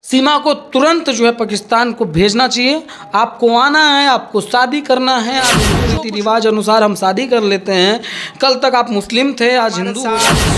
सीमा को तुरंत जो है पाकिस्तान को भेजना चाहिए। आपको आना है, आपको शादी करना है, आप रीति रिवाज अनुसार हम शादी कर लेते हैं। कल तक आप मुस्लिम थे, आज हिंदू।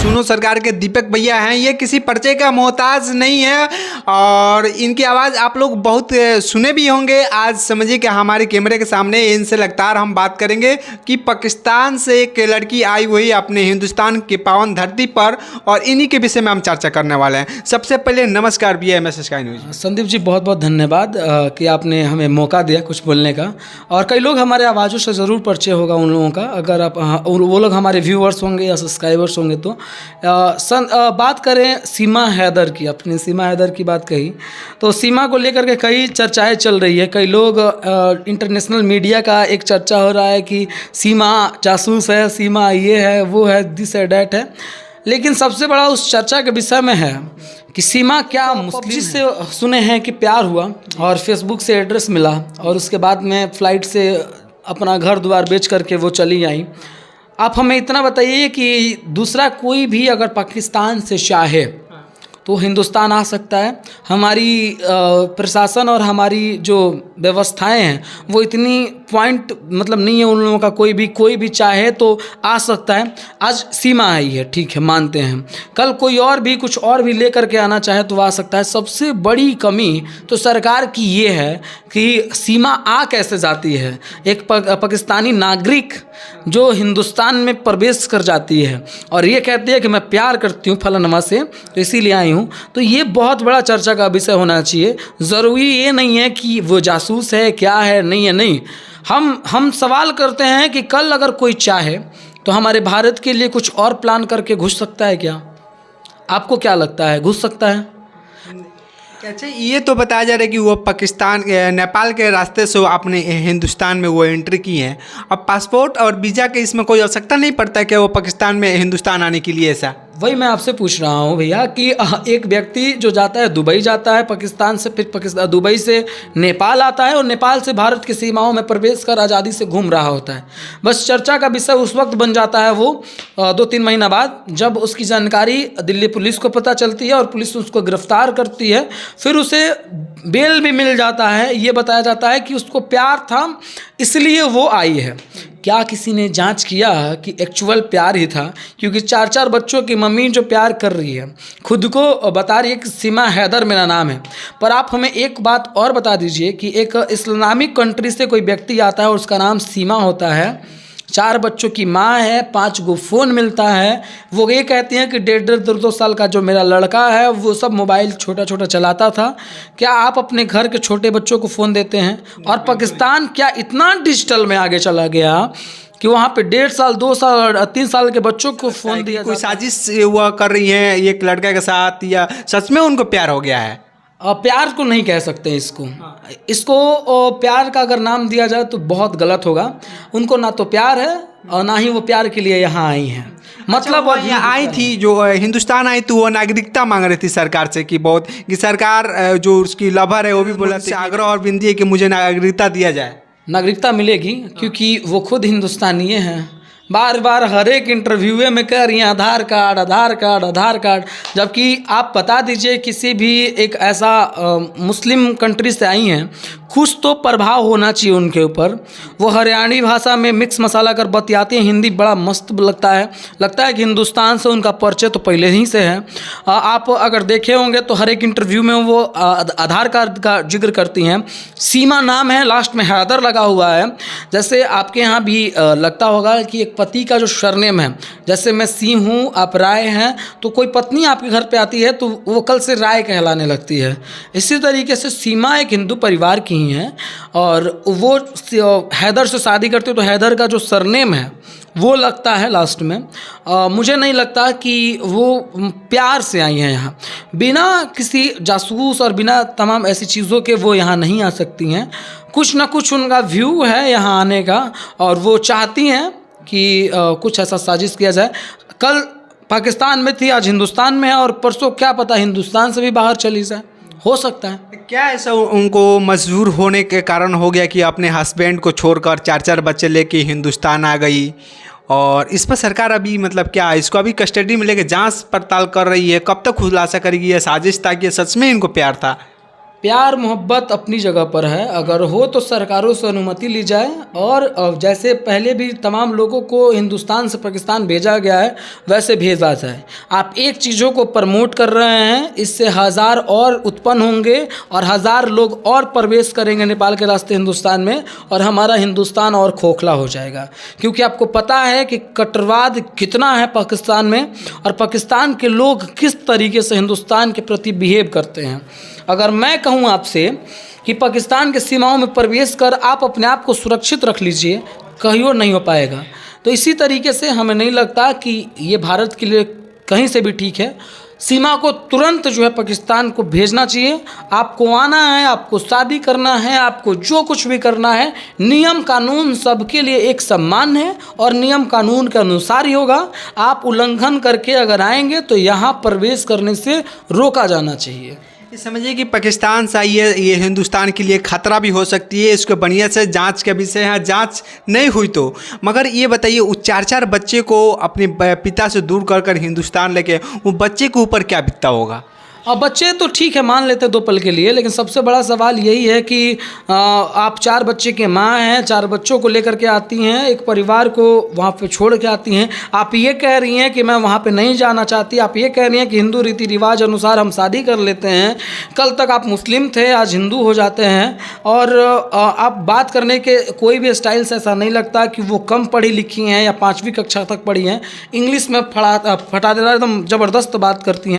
सुनो सरकार के दीपक भैया हैं, ये किसी पर्चे का मोहताज नहीं है और इनकी आवाज़ आप लोग बहुत सुने भी होंगे। आज समझिए कि हमारे कैमरे के सामने इनसे लगातार हम बात करेंगे कि पाकिस्तान से एक लड़की आई हुई अपने हिंदुस्तान की पावन धरती पर, और इन्हीं के विषय में हम चर्चा करने वाले हैं। सबसे पहले नमस्कार BMS sky news. Sandeep ji, बहुत बहुत धन्यवाद कि आपने हमें मौका दिया कुछ बोलने का। और कई लोग हमारे आवाज़ों से ज़रूर परिचय होगा उन लोगों का, अगर आप और वो लोग हमारे व्यूअर्स होंगे या सब्सक्राइबर्स होंगे तो। बात करें सीमा हैदर की, अपनी सीमा हैदर की बात कही तो सीमा को लेकर के कई चर्चाएं चल रही है। कई लोग इंटरनेशनल मीडिया का एक चर्चा हो रहा है कि सीमा जासूस है, सीमा ये है, वो है, दिस है, डैट है। लेकिन सबसे बड़ा उस चर्चा के विषय में है कि सीमा क्या मुस्लिम से सुने हैं कि प्यार हुआ और फेसबुक से एड्रेस मिला और उसके बाद में फ़्लाइट से अपना घर द्वार बेच करके वो चली आई। आप हमें इतना बताइए कि दूसरा कोई भी अगर पाकिस्तान से चाहे तो हिंदुस्तान आ सकता है। हमारी प्रशासन और हमारी जो व्यवस्थाएं हैं वो इतनी पॉइंट मतलब नहीं है उन लोगों का, कोई भी चाहे तो आ सकता है। आज सीमा आई है, ठीक है, मानते हैं। कल कोई और भी कुछ और भी लेकर के आना चाहे तो आ सकता है। सबसे बड़ी कमी तो सरकार की ये है कि सीमा आ कैसे जाती है। एक पाकिस्तानी नागरिक जो हिंदुस्तान में प्रवेश कर जाती है और ये कहती है कि मैं प्यार करती हूँ फलानमा से, तो इसीलिए आई हूँ। तो ये बहुत बड़ा चर्चा का विषय होना चाहिए। ज़रूरी ये नहीं है कि वो जासूस है, क्या है, नहीं है, नहीं। हम सवाल करते हैं कि कल अगर कोई चाहे तो हमारे भारत के लिए कुछ और प्लान करके घुस सकता है क्या? आपको क्या लगता है, घुस सकता है? अच्छा, ये तो बताया जा रहा है कि वो पाकिस्तान नेपाल के रास्ते से वो अपने हिंदुस्तान में वो एंट्री की है। अब पासपोर्ट और वीज़ा के इसमें कोई आवश्यकता नहीं पड़ता है कि वो पाकिस्तान में हिंदुस्तान आने के लिए। ऐसा वही मैं आपसे पूछ रहा हूँ भैया कि एक व्यक्ति जो जाता है दुबई जाता है, पाकिस्तान से, फिर दुबई से नेपाल आता है और नेपाल से भारत की सीमाओं में प्रवेश कर आज़ादी से घूम रहा होता है। बस चर्चा का विषय उस वक्त बन जाता है वो 2-3 महीना बाद, जब उसकी जानकारी दिल्ली पुलिस को पता चलती है और पुलिस उसको गिरफ्तार करती है। फिर उसे बेल भी मिल जाता है। ये बताया जाता है कि उसको प्यार था इसलिए वो आई है। क्या किसी ने जांच किया कि एक्चुअल प्यार ही था? क्योंकि 4-4 बच्चों की मम्मी जो प्यार कर रही है, खुद को बता रही है कि सीमा हैदर मेरा नाम है। पर आप हमें एक बात और बता दीजिए कि एक इस्लामिक कंट्री से कोई व्यक्ति आता है और उसका नाम सीमा होता है, 4 बच्चों की माँ है, 5 गो फ़ोन मिलता है, वो ये कहती हैं कि 1.5-2 साल का जो मेरा लड़का है वो सब मोबाइल छोटा छोटा चलाता था। क्या आप अपने घर के छोटे बच्चों को फ़ोन देते हैं? और पाकिस्तान क्या इतना डिजिटल में आगे चला गया कि वहाँ पे 1.5 साल, 2 साल और 3 साल के बच्चों को फ़ोन दिया? कोई साजिश हुआ कर रही है एक लड़के के साथ, या सच में उनको प्यार हो गया है? प्यार को नहीं कह सकते इसको प्यार का अगर नाम दिया जाए तो बहुत गलत होगा। उनको ना तो प्यार है और ना ही वो प्यार के लिए यहाँ आई हैं। मतलब वो यहाँ आई थी, जो हिंदुस्तान आई तो वो नागरिकता मांग रही थी सरकार से कि सरकार जो उसकी लवर है वो भी बोला से आग्रह और विनती है कि मुझे नागरिकता दिया जाए। नागरिकता मिलेगी क्योंकि वो खुद हिंदुस्तानी हैं। बार बार हर एक इंटरव्यू में कह रही हैं आधार कार्ड, आधार कार्ड, आधार कार्ड। जबकि आप बता दीजिए किसी भी एक ऐसा मुस्लिम कंट्री से आई हैं, कुछ तो प्रभाव होना चाहिए उनके ऊपर। वो हरियाणवी भाषा में मिक्स मसाला कर बतियाती हैं, हिंदी बड़ा मस्त लगता है कि हिंदुस्तान से उनका परिचय तो पहले ही से है। आप अगर देखे होंगे तो हर एक इंटरव्यू में वो आधार कार्ड का जिक्र करती हैं। सीमा नाम है, लास्ट में हैदर लगा हुआ है। जैसे आपके यहाँ भी लगता होगा कि एक पति का जो सरनेम है, जैसे मैं सिंह हूँ, आप राय हैं, तो कोई पत्नी आपके घर पे आती है तो वो कल से राय कहलाने लगती है। इसी तरीके से सीमा एक हिंदू परिवार की ही है और वो हैदर से शादी करते तो हैदर का जो सरनेम है वो लगता है लास्ट में। मुझे नहीं लगता कि वो प्यार से आई हैं यहाँ। बिना किसी जासूस और बिना तमाम ऐसी चीज़ों के वो यहाँ नहीं आ सकती हैं। कुछ ना कुछ उनका व्यू है यहाँ आने का और वो चाहती हैं कि कुछ ऐसा साजिश किया जाए। कल पाकिस्तान में थी, आज हिंदुस्तान में है और परसों क्या पता हिंदुस्तान से भी बाहर चली जाए, हो सकता है। क्या ऐसा उनको मजबूर होने के कारण हो गया कि अपने हस्बैंड को छोड़कर 4-4 बच्चे लेके हिंदुस्तान आ गई? और इस पर सरकार अभी मतलब क्या इसको अभी कस्टडी में लेके जांच पड़ताल कर रही है? कब तक खुलासा करेगी ये साजिश था कि सच में इनको प्यार था? प्यार मोहब्बत अपनी जगह पर है, अगर हो तो सरकारों से अनुमति ली जाए। और जैसे पहले भी तमाम लोगों को हिंदुस्तान से पाकिस्तान भेजा गया है वैसे भेजा जाए। आप एक चीज़ों को प्रमोट कर रहे हैं, इससे हज़ार और उत्पन्न होंगे और हज़ार लोग और प्रवेश करेंगे नेपाल के रास्ते हिंदुस्तान में, और हमारा हिंदुस्तान और खोखला हो जाएगा। क्योंकि आपको पता है कि कट्टरवाद कितना है पाकिस्तान में, और पाकिस्तान के लोग किस तरीके से हिंदुस्तान के प्रति बिहेव करते हैं। अगर मैं कहूँ आपसे कि पाकिस्तान के सीमाओं में प्रवेश कर आप अपने आप को सुरक्षित रख लीजिए, कहीं नहीं हो पाएगा। तो इसी तरीके से हमें नहीं लगता कि ये भारत के लिए कहीं से भी ठीक है। सीमा को तुरंत जो है पाकिस्तान को भेजना चाहिए। आपको आना है, आपको शादी करना है, आपको जो कुछ भी करना है, नियम कानून सबके लिए एक समान है और नियम कानून के अनुसार ही होगा। आप उल्लंघन करके अगर आएंगे तो यहाँ प्रवेश करने से रोका जाना चाहिए। ये समझिए कि पाकिस्तान से ये हिंदुस्तान के लिए खतरा भी हो सकती है। इसको बढ़िया से जांच का विषय है, जांच नहीं हुई तो। मगर ये बताइए, उस 4 बच्चे को अपने पिता से दूर कर हिंदुस्तान लेके वो बच्चे के ऊपर क्या बीतता होगा? और बच्चे तो ठीक है मान लेते 2 पल के लिए, लेकिन सबसे बड़ा सवाल यही है कि आप 4 बच्चे के माँ हैं, 4 बच्चों को लेकर के आती हैं, एक परिवार को वहाँ पे छोड़ के आती हैं। आप ये कह रही हैं कि मैं वहाँ पे नहीं जाना चाहती, आप ये कह रही हैं कि हिंदू रीति रिवाज अनुसार हम शादी कर लेते हैं। कल तक आप मुस्लिम थे, आज हिंदू हो जाते हैं। और आप बात करने के कोई भी स्टाइल से ऐसा नहीं लगता कि वो कम पढ़ी लिखी हैं या 5वीं कक्षा तक पढ़ी हैं। इंग्लिश में फटादेदार एकदम ज़बरदस्त बात करती हैं।